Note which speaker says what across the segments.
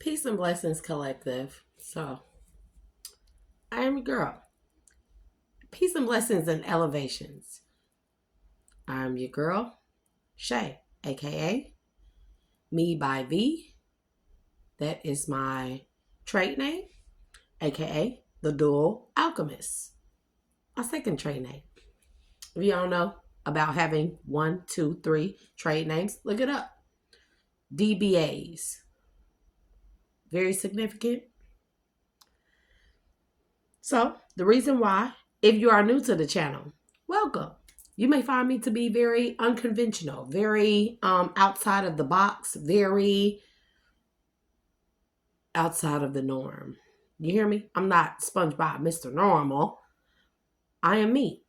Speaker 1: Peace and Blessings Collective. So, I am your girl. Peace and Blessings and Elevations. I'm your girl, Shay, aka Me by V. That is my trade name, aka The Dual Alchemist. My second trade name. If you don't know about having 1, 2, 3 trade names, look it up. DBAs. Very significant. So, the reason why, if you are new to the channel, welcome. You may find me to be very unconventional, very outside of the box, very outside of the norm. You hear me? I'm not SpongeBob, Mr. Normal. I am me.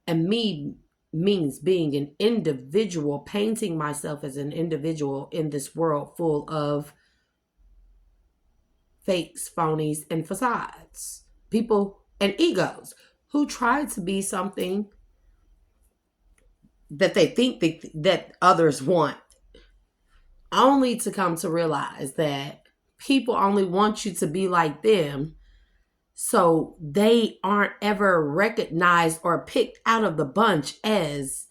Speaker 1: And me means being an individual, painting myself as an individual in this world full of fakes, phonies, and facades. People and egos who try to be something that they think that others want, only to come to realize that people only want you to be like them, so they aren't ever recognized or picked out of the bunch as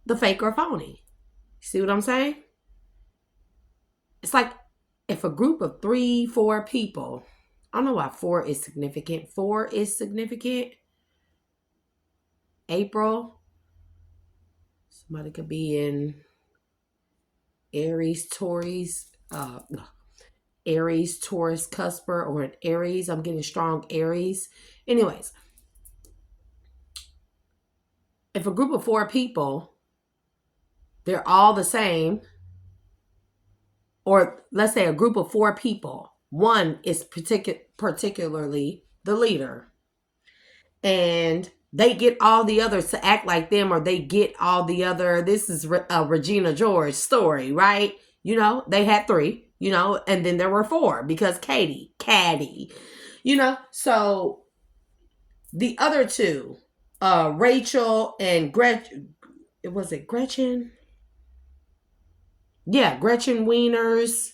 Speaker 1: the fake or phony. See what I'm saying? It's like if a group of 3, 4 people, I don't know why 4 is significant. 4 is significant. April. Somebody could be in Aries, Taurus, Cusper, or an Aries. I'm getting strong Aries. Anyways, if a group of 4 people, they're all the same, or let's say a group of 4 people, one is particularly the leader, and they get all the others to act like them, or they get all the other, this is a Regina George story, right? You know, they had 3, you know, and then there were 4 because Caddy, you know. So the other 2, Rachel and Gretchen, was it Gretchen? Yeah, Gretchen Wieners,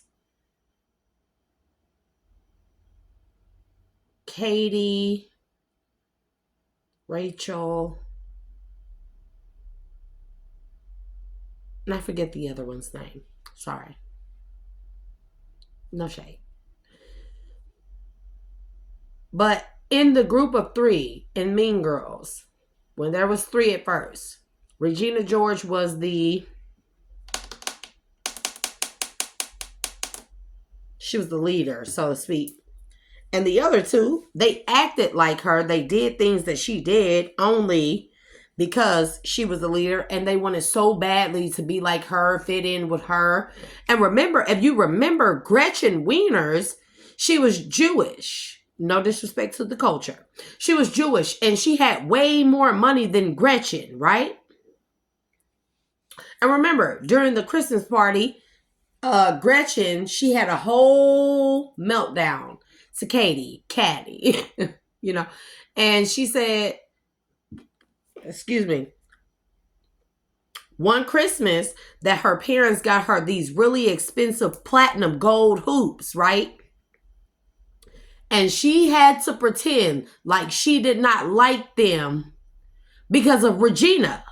Speaker 1: Katie, Rachel, and I forget the other one's name. Sorry. No shade. But in the group of 3 in Mean Girls, when there was 3 at first, Regina George was she was the leader, so to speak. And the other 2, they acted like her. They did things that she did only because she was the leader, and they wanted so badly to be like her, fit in with her. And remember, if you remember Gretchen Wieners, she was Jewish. No disrespect to the culture. She was Jewish, and she had way more money than Gretchen, right? And remember, during the Christmas party, Gretchen, she had a whole meltdown to Caddy, you know, and she said, excuse me, one Christmas that her parents got her these really expensive platinum gold hoops, right? And she had to pretend like she did not like them because of Regina,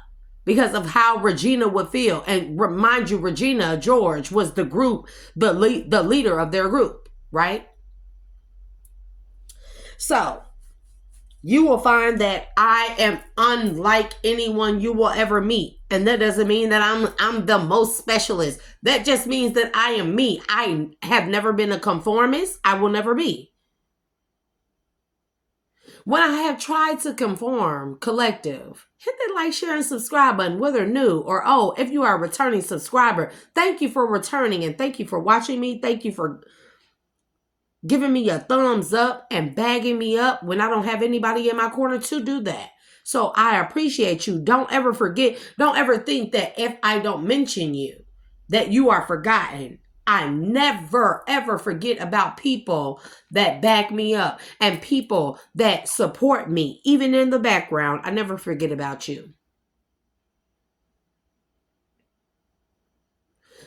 Speaker 1: because of how Regina would feel. And remind you, Regina George was the group, the leader of their group, right? So you will find that I am unlike anyone you will ever meet. And that doesn't mean that I'm the most specialist. That just means that I am me. I have never been a conformist. I will never be. When I have tried to conform, collective, hit that like, share, and subscribe button, whether new or old. If you are a returning subscriber, thank you for returning, and thank you for watching me. Thank you for giving me a thumbs up and bagging me up when I don't have anybody in my corner to do that. So I appreciate you. Don't ever forget. Don't ever think that if I don't mention you, that you are forgotten. I never, ever forget about people that back me up and people that support me, even in the background. I never forget about you.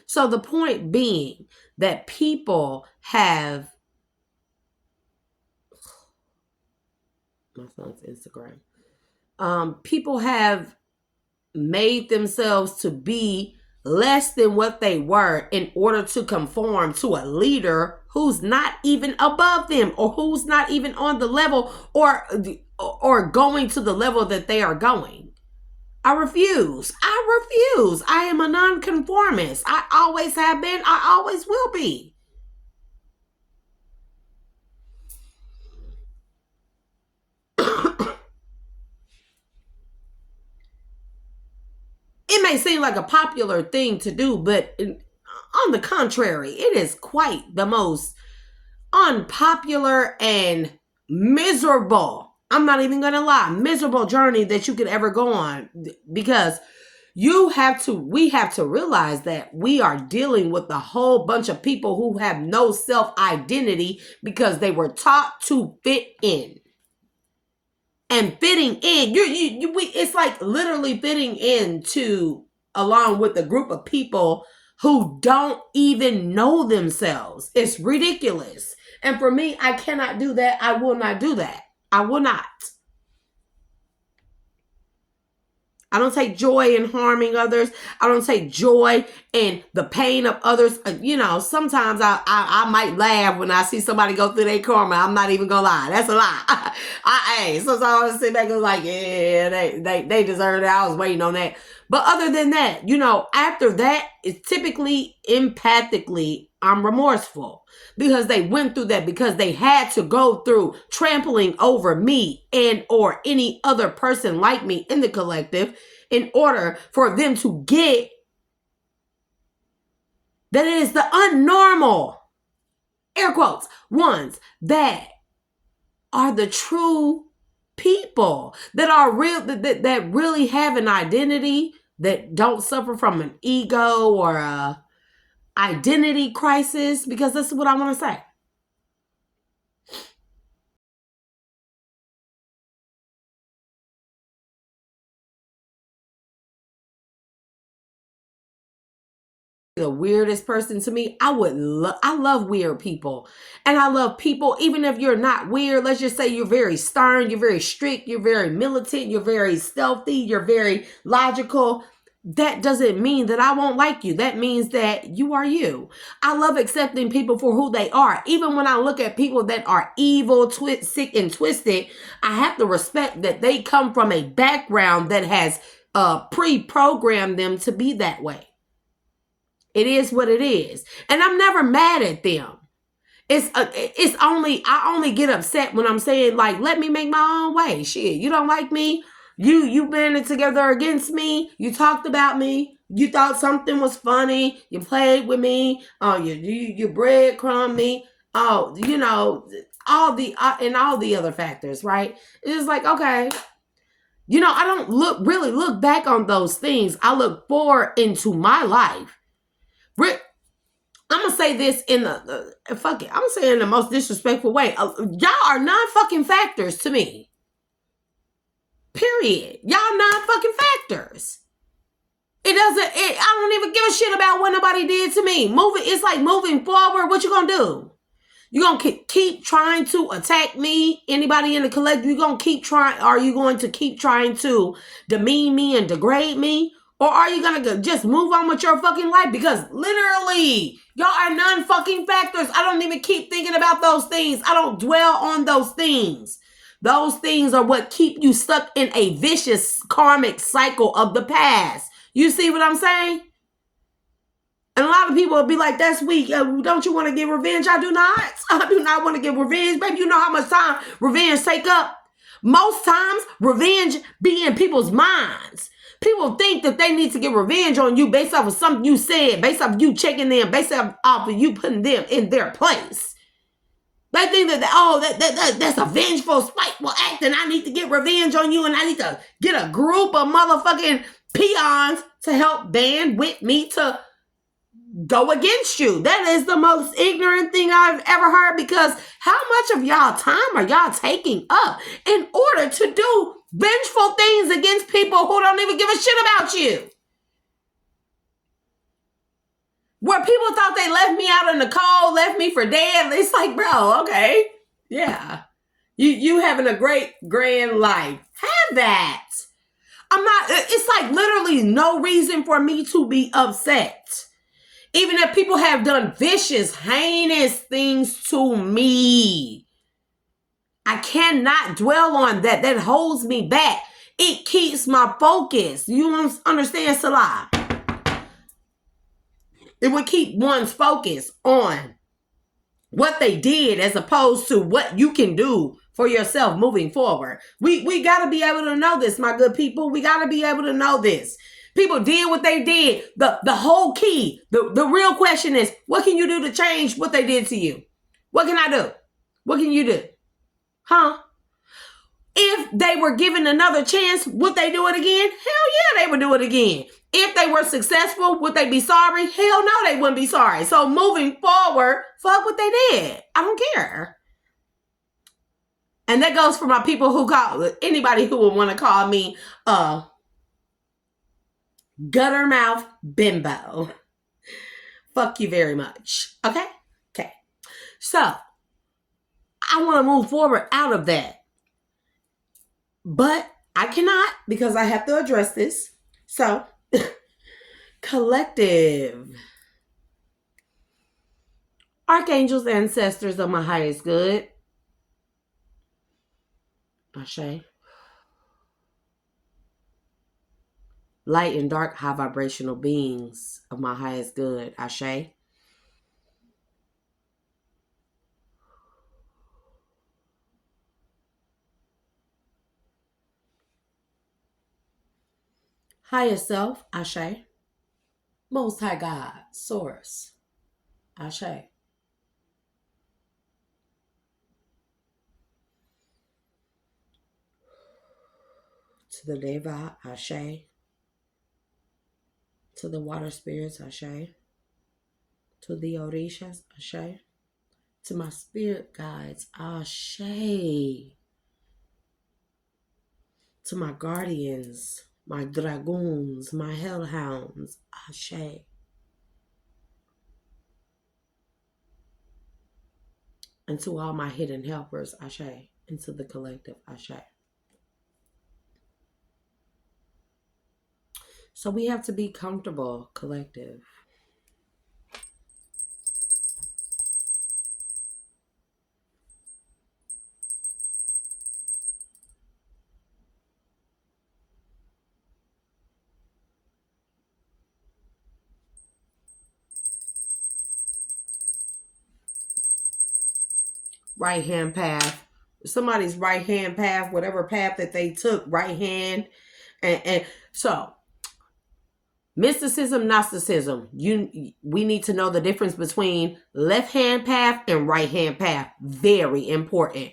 Speaker 1: So the point being that people have, my son's Instagram, people have made themselves to be less than what they were in order to conform to a leader who's not even above them, or who's not even on the level, or going to the level that they are going. I refuse. I am a nonconformist. I always have been. I always will be. It may seem like a popular thing to do, but on the contrary, it is quite the most unpopular and miserable, I'm not even gonna lie, miserable journey that you could ever go on, because we have to realize that we are dealing with a whole bunch of people who have no self-identity because they were taught to fit in. And fitting in, it's like literally fitting into along with a group of people who don't even know themselves. It's ridiculous. And for me, I cannot do that. I will not do that. I will not. I don't take joy in harming others. I don't take joy in the pain of others. Sometimes I might laugh when I see somebody go through their karma. I'm not even gonna lie. That's a lie. Sometimes I sit back and like, yeah, they deserve it. I was waiting on that. But other than that, after that, it's typically empathically, I'm remorseful because they went through that, because they had to go through trampling over me and or any other person like me in the collective in order for them to get that it is the unnormal, air quotes, ones that are the true people that are real, that really have an identity, that don't suffer from an ego or a identity crisis, because that's what I want to say. The weirdest person to me, I love weird people, and I love people even if you're not weird. Let's just say you're very stern, you're very strict, you're very militant, you're very stealthy, you're very logical. That doesn't mean that I won't like you. That means that you are you. I love accepting people for who they are. Even when I look at people that are evil, sick, and twisted, I have to respect that they come from a background that has pre-programmed them to be that way. It is what it is. And I'm never mad at them. I only get upset when I'm saying, like, let me make my own way. Shit, you don't like me? You banded together against me. You talked about me. You thought something was funny. You played with me. Oh, you breadcrumb me. Oh, all the other factors, right? It's like, okay. I don't really look back on those things. I look forward into my life. I'm gonna say this in fuck it. I'm gonna say it in the most disrespectful way. Y'all are non-fucking factors to me. Period. Y'all non-fucking factors. I don't even give a shit about what nobody did to me. It's like moving forward. What you gonna do? You gonna keep trying to attack me? Anybody in the collective? You gonna keep trying? Are you going to keep trying to demean me and degrade me? Or are you gonna just move on with your fucking life? Because literally, y'all are non-fucking factors. I don't even keep thinking about those things. I don't dwell on those things. Those things are what keep you stuck in a vicious karmic cycle of the past. You see what I'm saying? And a lot of people will be like, that's weak. Don't you want to get revenge? I do not. I do not want to get revenge. Baby, you know how much time revenge take up? Most times, revenge be in people's minds. People think that they need to get revenge on you based off of something you said, based off of you checking them, based off of you putting them in their place. They think that's a vengeful, spiteful act, and I need to get revenge on you, and I need to get a group of motherfucking peons to help band with me to go against you. That is the most ignorant thing I've ever heard, because how much of y'all time are y'all taking up in order to do vengeful things against people who don't even give a shit about you? Where people thought they left me out in the cold, left me for dead. It's like, bro, okay. Yeah. You having a great grand life. Have that. I'm not, it's like literally no reason for me to be upset. Even if people have done vicious, heinous things to me. I cannot dwell on that. That holds me back. It keeps my focus. You understand, Salah? It would keep one's focus on what they did as opposed to what you can do for yourself moving forward. We got to be able to know this, my good people. We got to be able to know this. People did what they did. The whole key, the real question is, what can you do to change what they did to you? What can I do? What can you do? Huh? If they were given another chance, would they do it again? Hell yeah, they would do it again. If they were successful, would they be sorry? Hell no, they wouldn't be sorry. So moving forward, fuck what they did. I don't care. And that goes for my people who call, anybody who would want to call me gutter mouth bimbo. Fuck you very much. Okay? Okay. So, I want to move forward out of that. But I cannot because I have to address this. So, collective. Archangels, ancestors of my highest good. Ashe. Light and dark, high vibrational beings of my highest good. Ashe. Higher self, Ashe. Most High God, Source, Ashe. To the Deva, Ashe. To the water spirits, Ashe. To the Orishas, Ashe. To my spirit guides, Ashe. To my guardians, my dragoons, my hellhounds, Ashe. And to all my hidden helpers, Ashe. And to the collective, Ashe. So we have to be comfortable, collective. Right hand path. Somebody's right hand path, whatever path that they took, right hand. And so mysticism, Gnosticism. We need to know the difference between left hand path and right hand path. Very important.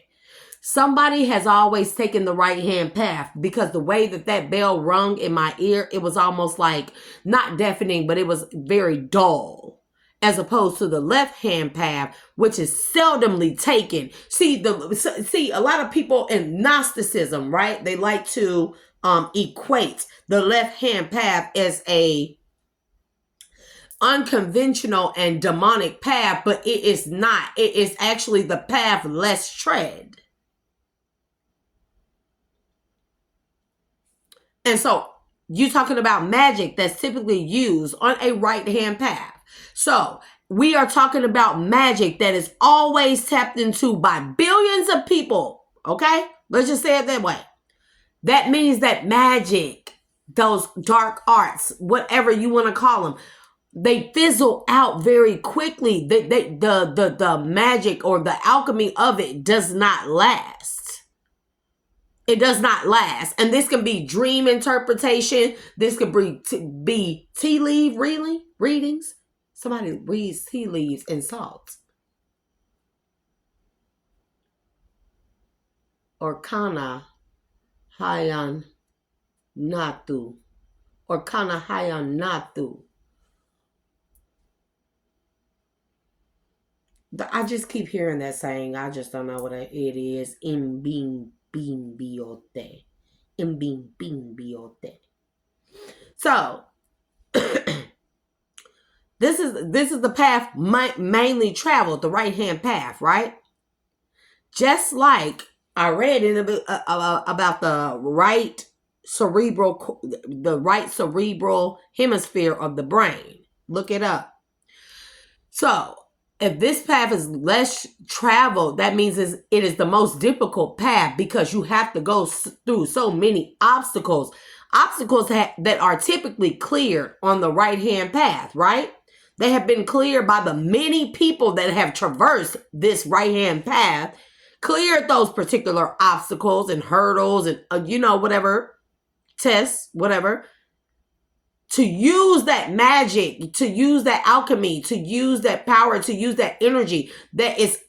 Speaker 1: Somebody has always taken the right hand path because the way that bell rung in my ear, it was almost like not deafening, but it was very dull. As opposed to the left hand path, which is seldomly taken. See, a lot of people in Gnosticism, right? They like to equate the left hand path as a unconventional and demonic path, but it is not. It is actually the path less tread. And so you're talking about magic that's typically used on a right hand path. So we are talking about magic that is always tapped into by billions of people. Okay? Let's just say it that way. That means that magic, those dark arts, whatever you want to call them, they fizzle out very quickly. The magic or the alchemy of it does not last. It does not last. And this can be dream interpretation. This could be tea leaf readings. Somebody reads tea leaves in salt. Or kana hayan natu. Or kana hayan natu. I just keep hearing that saying. I just don't know what it is. Imbing biote. Imbing biote. So, This is the path mainly traveled, the right-hand path, right? Just like I read in about the right cerebral hemisphere of the brain. Look it up. So, if this path is less traveled, that means it is the most difficult path because you have to go through so many obstacles. Obstacles that are typically cleared on the right-hand path, right? They have been cleared by the many people that have traversed this right-hand path, cleared those particular obstacles and hurdles and, whatever, tests, whatever, to use that magic, to use that alchemy, to use that power, to use that energy that is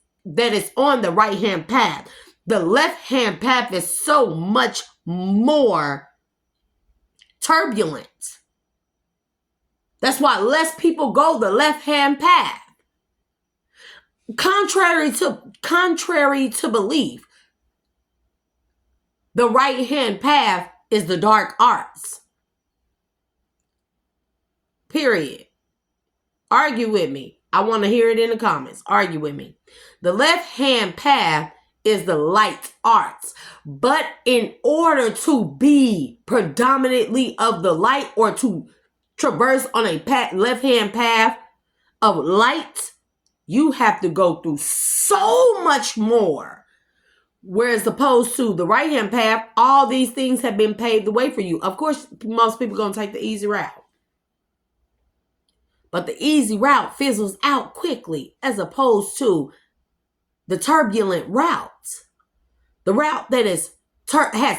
Speaker 1: on the right-hand path. The left-hand path is so much more turbulent. That's why less people go the left-hand path. Contrary to belief, the right-hand path is the dark arts. Period. Argue with me. I want to hear it in the comments. Argue with me. The left-hand path is the light arts. But in order to be predominantly of the light, or to traverse on a left-hand path of light, you have to go through so much more. Whereas opposed to the right-hand path, all these things have been paved the way for you. Of course, most people are going to take the easy route. But the easy route fizzles out quickly as opposed to the turbulent route. The route that has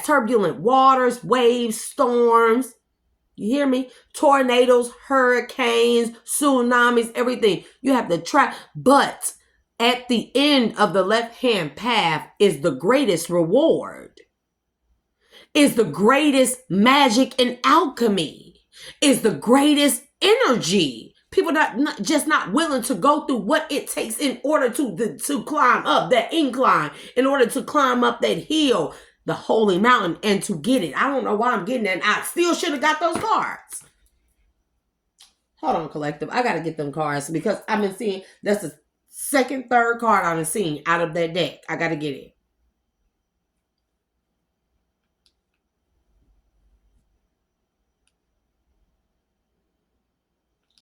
Speaker 1: turbulent waters, waves, storms. You hear me? Tornadoes, hurricanes, tsunamis, everything. You have to try. But at the end of the left-hand path is the greatest reward. Is the greatest magic and alchemy. Is the greatest energy. People not willing to go through what it takes in order to climb up that incline, in order to climb up that hill, the holy mountain, and to get it. I don't know why I'm getting that. I still should have got those cards. Hold on, collective. I got to get them cards because I've been seeing that's the second, third card I've been seeing out of that deck. I got to get it.